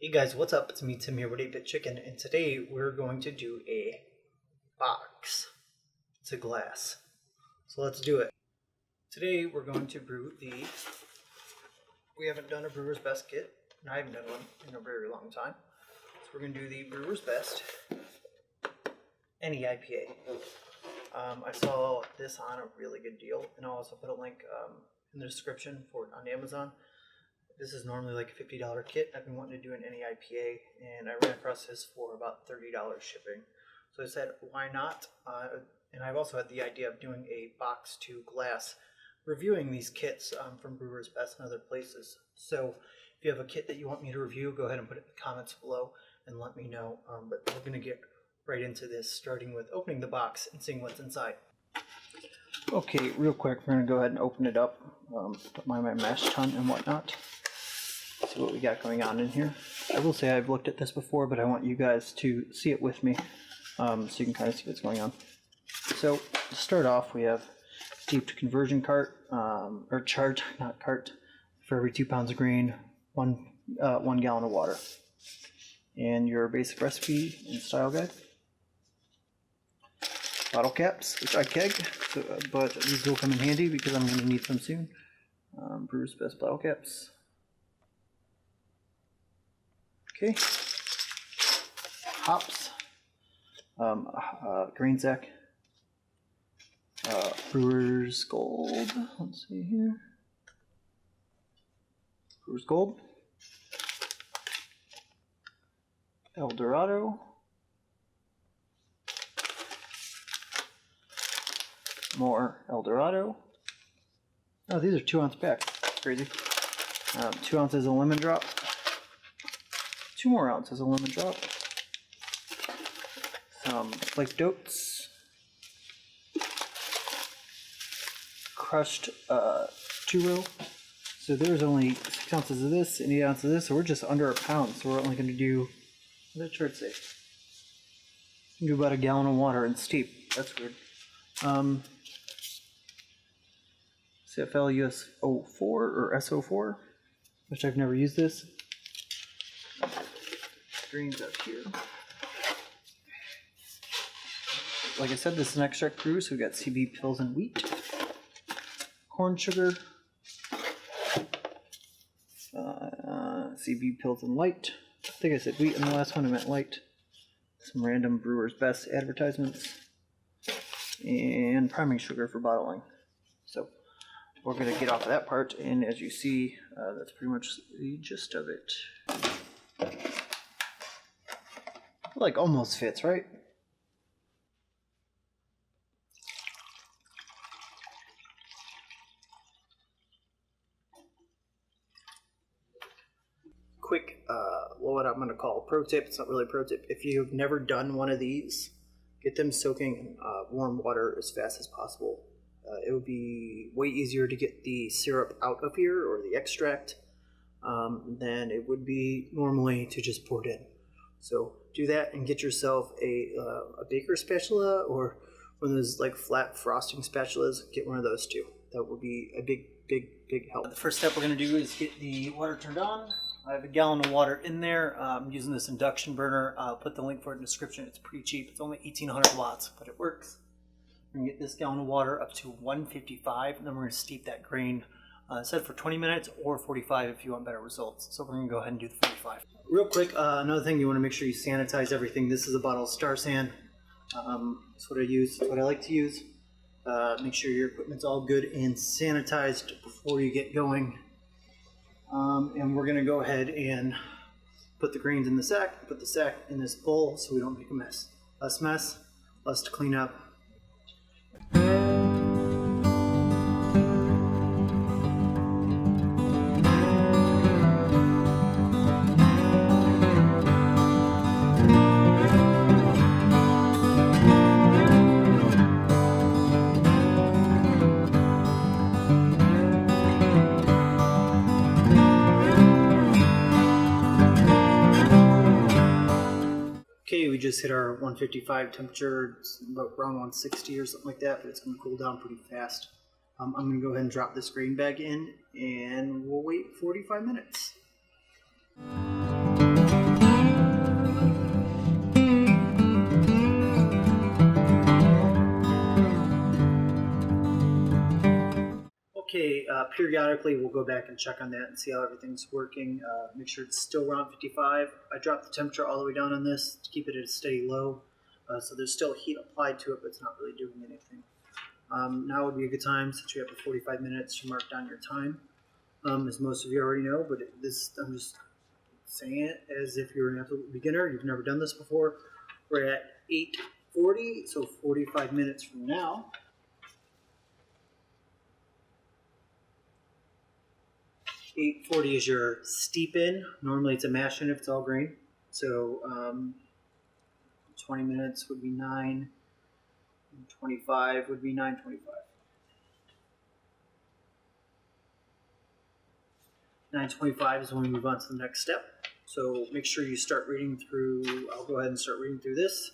Hey guys, what's up? It's me, Tim here with 8-Bit Chicken, and today we're going to do a box. It's a glass. So let's do it. Today we're going to brew we haven't done a Brewer's Best kit, and I haven't done one in a very long time. So we're going to do the Brewer's Best NEIPA. I saw this on a really good deal, and I'll also put a link in the description for it on Amazon. This is normally like a $50 kit. I've been wanting to do an NEIPA, and I ran across this for about $30 shipping. So I said, why not? And I've also had the idea of doing a box to glass, reviewing these kits from Brewer's Best and other places. So if you have a kit that you want me to review, go ahead and put it in the comments below and let me know. But we're going to get right into this, starting with opening the box and seeing what's inside. Okay, real quick, we're going to go ahead and open it up, put my mash tun and whatnot. See what we got going on in here. I will say I've looked at this before, but I want you guys to see it with me, so you can kind of see what's going on. So to start off, we have steeped conversion cart, or chart, not cart, for every 2 pounds of grain, 1 gallon of water, and your basic recipe and style guide. Bottle caps, which I keg, but these will come in handy because I'm going to need them soon. Brewer's Best bottle caps. Okay, hops, grain sack, Brewer's Gold, let's see here, Brewer's Gold, El Dorado, more El Dorado. Oh, these are 2 ounce packs, crazy. 2 ounces of lemon drop. 2 more ounces of lemon drop, some flaked oats, crushed churro. So there's only 6 ounces of this and 8 ounces of this, so we're just under a pound. So we're only going to do, what did the chart say? Do about a gallon of water and steep. That's weird. CFL US04 or SO4, which I've never used this. Greens up here. Like I said, this is an extract brew, so we got CB pills and wheat, corn sugar, CB pills and light. I think I said wheat in the last one, I meant light. Some random Brewer's Best advertisements, and priming sugar for bottling. So we're going to get off of that part, and as you see, that's pretty much the gist of it. Like almost fits, right? Quick, what I'm going to call a pro tip. It's not really a pro tip. If you've never done one of these, get them soaking in warm water as fast as possible. It would be way easier to get the syrup out of here, or the extract, than it would be normally to just pour it in. So do that and get yourself a baker spatula, or one of those like flat frosting spatulas. Get one of those too. That will be a big help. The first step we're going to do is get the water turned on. I have a gallon of water in there. I'm using this induction burner. I'll put the link for it in the description. It's pretty cheap. It's only 1800 watts, but it works. We're going to get this gallon of water up to 155, and then we're going to steep that grain. Set for 20 minutes or 45 if you want better results. So we're going to go ahead and do the 45. Real quick, another thing, you want to make sure you sanitize everything. This is a bottle of Star San. That's what I use. That's what I like to use. Make sure your equipment's all good and sanitized before you get going. And we're going to go ahead and put the grains in the sack, put the sack in this bowl so we don't make a mess. Less mess, less to clean up. Okay, we just hit our 155 temperature. It's about around 160 or something like that, but it's going to cool down pretty fast. I'm going to go ahead and drop this grain bag in, and we'll wait 45 minutes. Okay, periodically we'll go back and check on that and see how everything's working. Make sure it's still around 55. I dropped the temperature all the way down on this to keep it at a steady low. So there's still heat applied to it, but it's not really doing anything. Now would be a good time, since you have the 45 minutes, to mark down your time. As most of you already know, but I'm just saying it as if you're an absolute beginner. You've never done this before. We're at 8:40, so 45 minutes from now. 8:40 is your steep in. Normally it's a mash in if it's all grain. So 20 minutes would be 9. 25 would be 9:25. 9:25 is when we move on to the next step. So make sure you start reading through. I'll go ahead and start reading through this.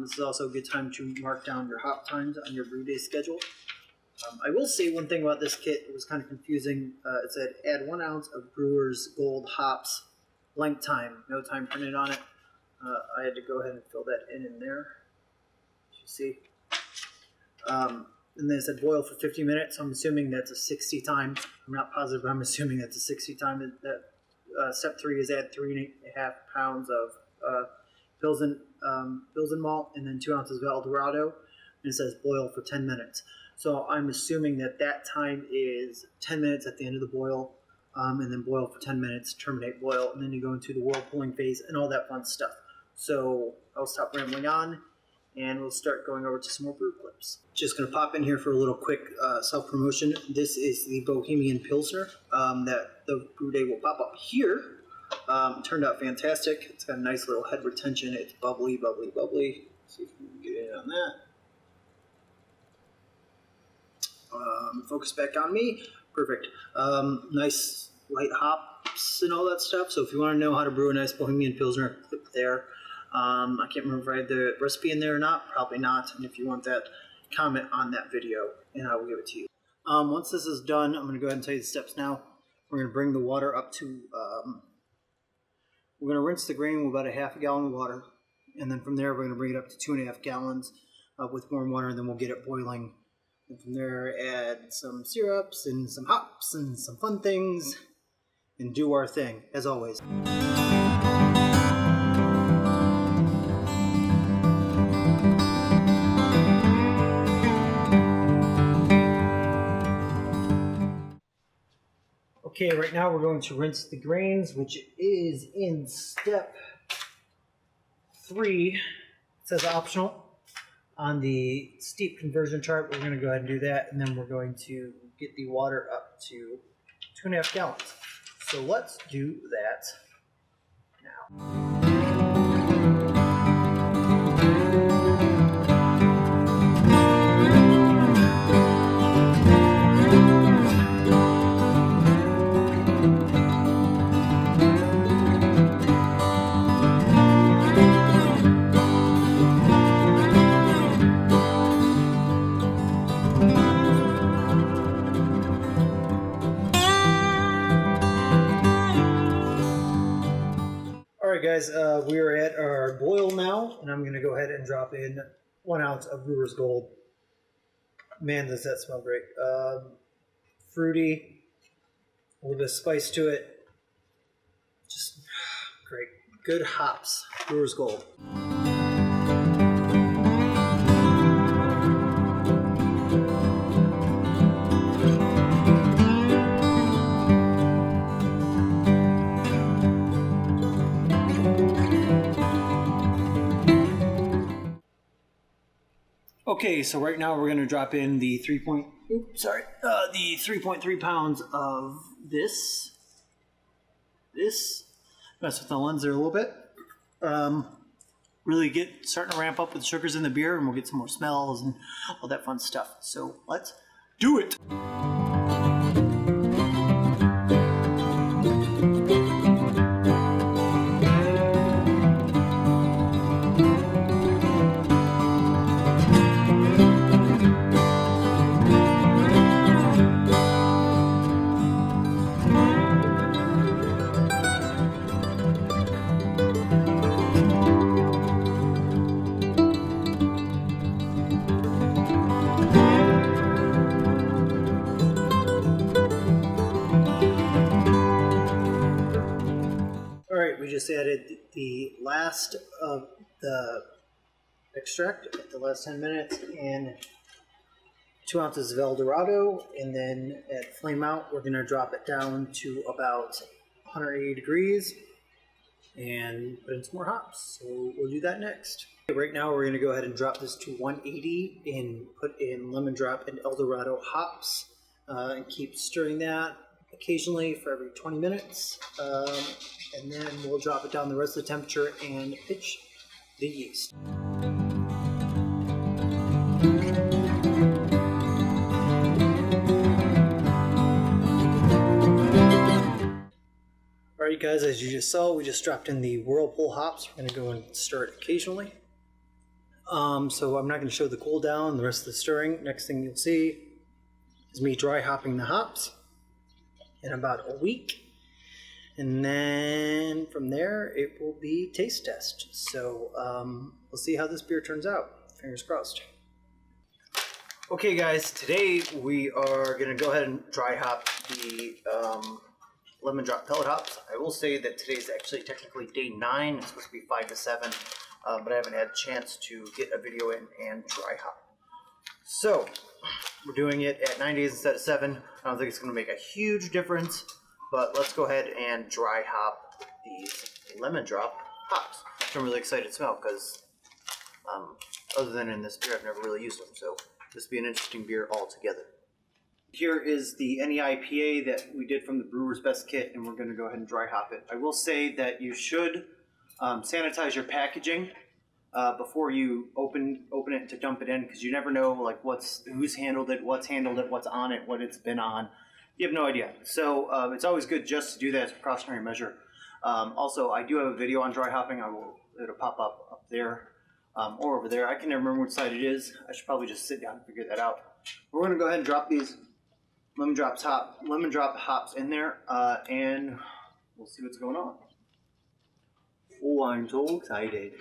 This is also a good time to mark down your hop times on your brew day schedule. I will say one thing about this kit. It was kind of confusing. It said add 1 ounce of Brewers Gold hops, blank time, no time printed on it. I had to go ahead and fill that in there. As you see. And then it said boil for 50 minutes. I'm assuming that's a 60 time. I'm not positive, but I'm assuming that's a 60 time. Step 3 is add 3.5 pounds of Pilsen malt and then 2 ounces of Eldorado. And it says boil for 10 minutes. So I'm assuming that time is 10 minutes at the end of the boil, and then boil for 10 minutes, terminate boil, and then you go into the whirlpooling phase and all that fun stuff. So I'll stop rambling on, and we'll start going over to some more brew clips. Just going to pop in here for a little quick self-promotion. This is the Bohemian Pilsner that the brew day will pop up here. Turned out fantastic. It's got a nice little head retention. It's bubbly, bubbly, bubbly. Let's see if we can get in on that. Focus back on me. Perfect. Nice light hops and all that stuff. So if you want to know how to brew a nice Bohemian Pilsner, click there. I can't remember if I had the recipe in there or not. Probably not. And if you want that, comment on that video and I will give it to you. Once this is done, I'm going to go ahead and tell you the steps now. We're going to bring the water up to, we're going to rinse the grain with about a half a gallon of water. And then from there, we're going to bring it up to 2.5 gallons with warm water, and then we'll get it boiling. And from there, add some syrups and some hops and some fun things and do our thing, as always. Okay, right now we're going to rinse the grains, which is in step 3. It says optional. On the steep conversion chart, we're going to go ahead and do that, and then we're going to get the water up to 2.5 gallons. So let's do that now. Guys, we are at our boil now, and I'm going to go ahead and drop in 1 ounce of Brewers Gold. Man, does that smell great. Fruity, a little bit of spice to it. Just great. Good hops. Brewers Gold. Okay, so right now we're going to drop in the 3.3 pounds of this. Mess with the lens there a little bit. Really starting to ramp up with sugars in the beer, and we'll get some more smells and all that fun stuff. So let's do it. Alright, we just added the last of the extract at the last 10 minutes and 2 ounces of El Dorado, and then at flame out we're going to drop it down to about 180 degrees and put in some more hops. So we'll do that next. Right now we're going to go ahead and drop this to 180 and put in lemon drop and El Dorado hops and keep stirring that occasionally for every 20 minutes. And then we'll drop it down the rest of the temperature and pitch the yeast. Alright guys, as you just saw, we just dropped in the Whirlpool hops. We're going to go and stir it occasionally. So I'm not going to show the cool down, the rest of the stirring. Next thing you'll see is me dry hopping the hops in about a week. And then from there, it will be taste test. So we'll see how this beer turns out. Fingers crossed. Okay guys, today we are going to go ahead and dry hop the lemon drop pellet hops. I will say that today's actually technically day 9. It's supposed to be 5 to 7, but I haven't had a chance to get a video in and dry hop. So we're doing it at 9 days instead of 7. I don't think it's going to make a huge difference, but let's go ahead and dry hop these lemon drop hops, which I'm really excited to smell because other than in this beer, I've never really used them. So this will be an interesting beer altogether. Here is the NEIPA that we did from the Brewer's Best Kit, and we're going to go ahead and dry hop it. I will say that you should sanitize your packaging before you open it to dump it in, because you never know like who's handled it, what's on it, what it's been on. You have no idea. So it's always good just to do that as a precautionary measure. Also, I do have a video on dry hopping. It'll pop up there or over there. I can never remember which side it is. I should probably just sit down and figure that out. We're going to go ahead and drop these lemon drop hops in there, and we'll see what's going on. Oh, I'm so excited.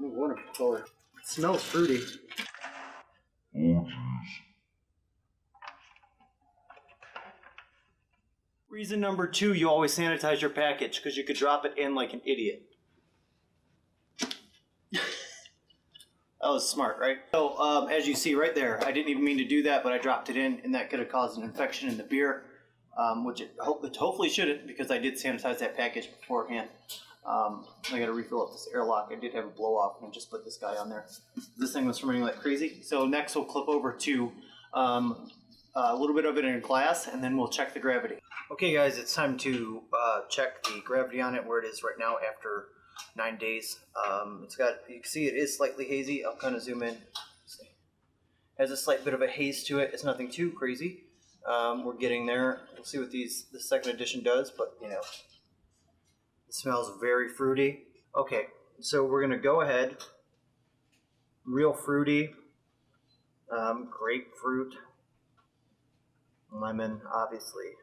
Ooh, wonderful color. It smells fruity. Reason number 2, you always sanitize your package, because you could drop it in like an idiot. That was smart, right? So as you see right there, I didn't even mean to do that, but I dropped it in, and that could have caused an infection in the beer, which it hopefully shouldn't, because I did sanitize that package beforehand. I got to refill up this airlock. I did have a blow off, and just put this guy on there. This thing was fermenting like crazy. So next we'll clip over to a little bit of it in a glass, and then we'll check the gravity. Okay guys, it's time to check the gravity on it, where it is right now after 9 days. You can see it is slightly hazy. I'll kind of zoom in. See. Has a slight bit of a haze to it. It's nothing too crazy. We're getting there. We'll see what the second edition does, but you know, it smells very fruity. Okay, so we're gonna go ahead. Real fruity, grapefruit, lemon, obviously.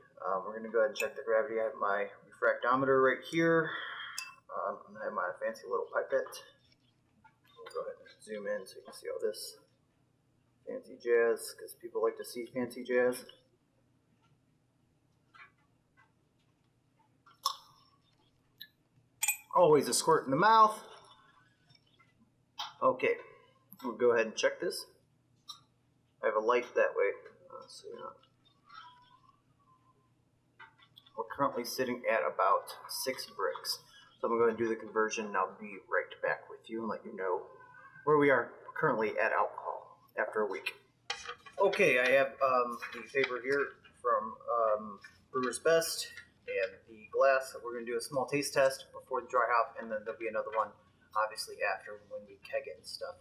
We're gonna go ahead and check the gravity. I have my refractometer right here. I have my fancy little pipette. We'll go ahead and zoom in so you can see all this fancy jazz, because people like to see fancy jazz. Always a squirt in the mouth. Okay, we'll go ahead and check this. I have a light that way, so you know. We're currently sitting at about 6 bricks. So I'm going to go ahead and do the conversion, and I'll be right back with you and let you know where we are currently at alcohol after a week. Okay, I have the paper here from Brewer's Best and the glass. We're going to do a small taste test before the dry hop, and then there'll be another one obviously after when we keg it and stuff.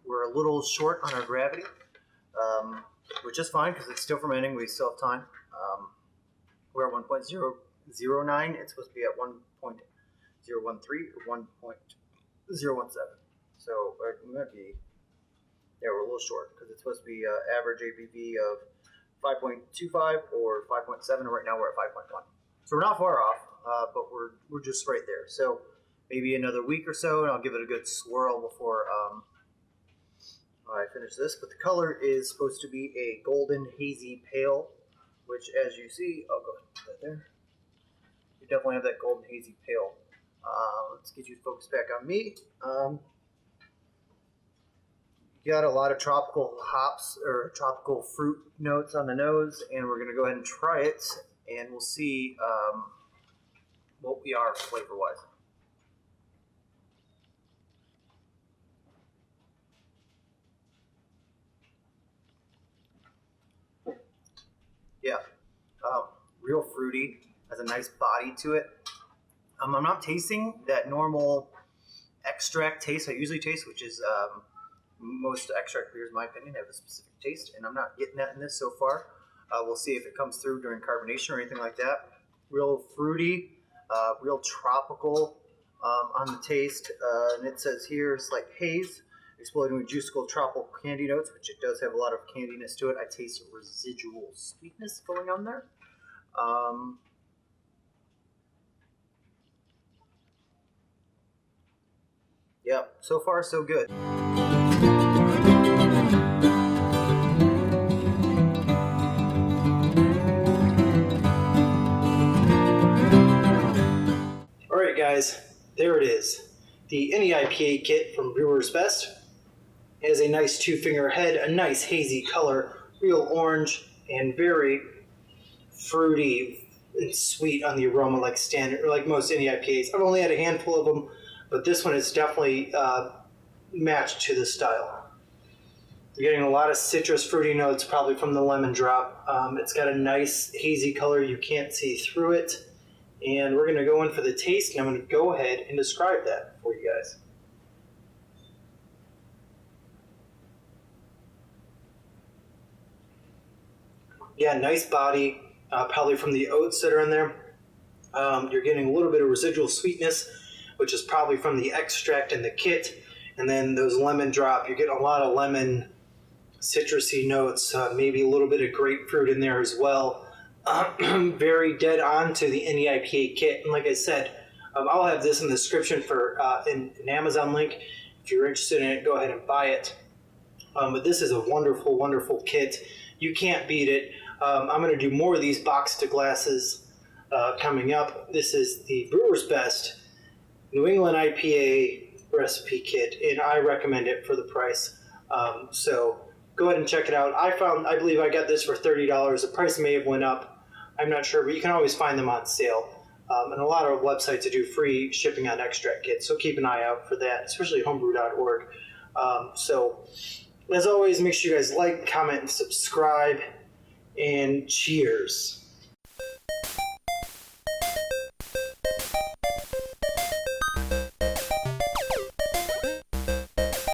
We're a little short on our gravity, which is fine because it's still fermenting. We still have time. We're at 1.009. It's supposed to be at 1.013 or 1.017. So we might be, yeah, we're a little short because it's supposed to be average ABV of 5.25 or 5.7, and right now we're at 5.1. So we're not far off, but we're just right there. So maybe another week or so, and I'll give it a good swirl before I finish this. But the color is supposed to be a golden hazy pale, which, as you see, I'll go ahead and put that there. You definitely have that golden hazy pale. Let's get you focused back on me. You got a lot of tropical hops or tropical fruit notes on the nose, and we're going to go ahead and try it, and we'll see what we are flavor-wise. Yeah, real fruity, has a nice body to it. I'm not tasting that normal extract taste I usually taste, which is most extract beers, in my opinion, have a specific taste, and I'm not getting that in this so far. We'll see if it comes through during carbonation or anything like that. Real fruity, real tropical on the taste, and it says here it's like haze, exploding with juicical tropical candy notes, which it does have a lot of candiness to it. I taste residual sweetness going on there. Yeah, so far so good. Alright guys, there it is. The NEIPA kit from Brewers Best. It has a nice two-finger head, a nice hazy color, real orange, and very fruity and sweet on the aroma like standard, or like most NEIPAs. I've only had a handful of them, but this one is definitely matched to the style. You're getting a lot of citrus fruity notes, probably from the lemon drop. It's got a nice hazy color. You can't see through it. And we're going to go in for the taste, and I'm going to go ahead and describe that for you guys. Yeah, nice body, probably from the oats that are in there. You're getting a little bit of residual sweetness, which is probably from the extract in the kit. And then those lemon drop, you're getting a lot of lemon citrusy notes, maybe a little bit of grapefruit in there as well. Very dead on to the NEIPA kit. And like I said, I'll have this in the description for an Amazon link. If you're interested in it, go ahead and buy it. But this is a wonderful, wonderful kit. You can't beat it. I'm going to do more of these box to glasses coming up. This is the Brewers Best New England IPA recipe kit, and I recommend it for the price. So go ahead and check it out. I believe I got this for $30. The price may have went up. I'm not sure, but you can always find them on sale. And a lot of websites that do free shipping on extract kits, so keep an eye out for that, especially homebrew.org. So as always, make sure you guys like, comment, and subscribe, and cheers.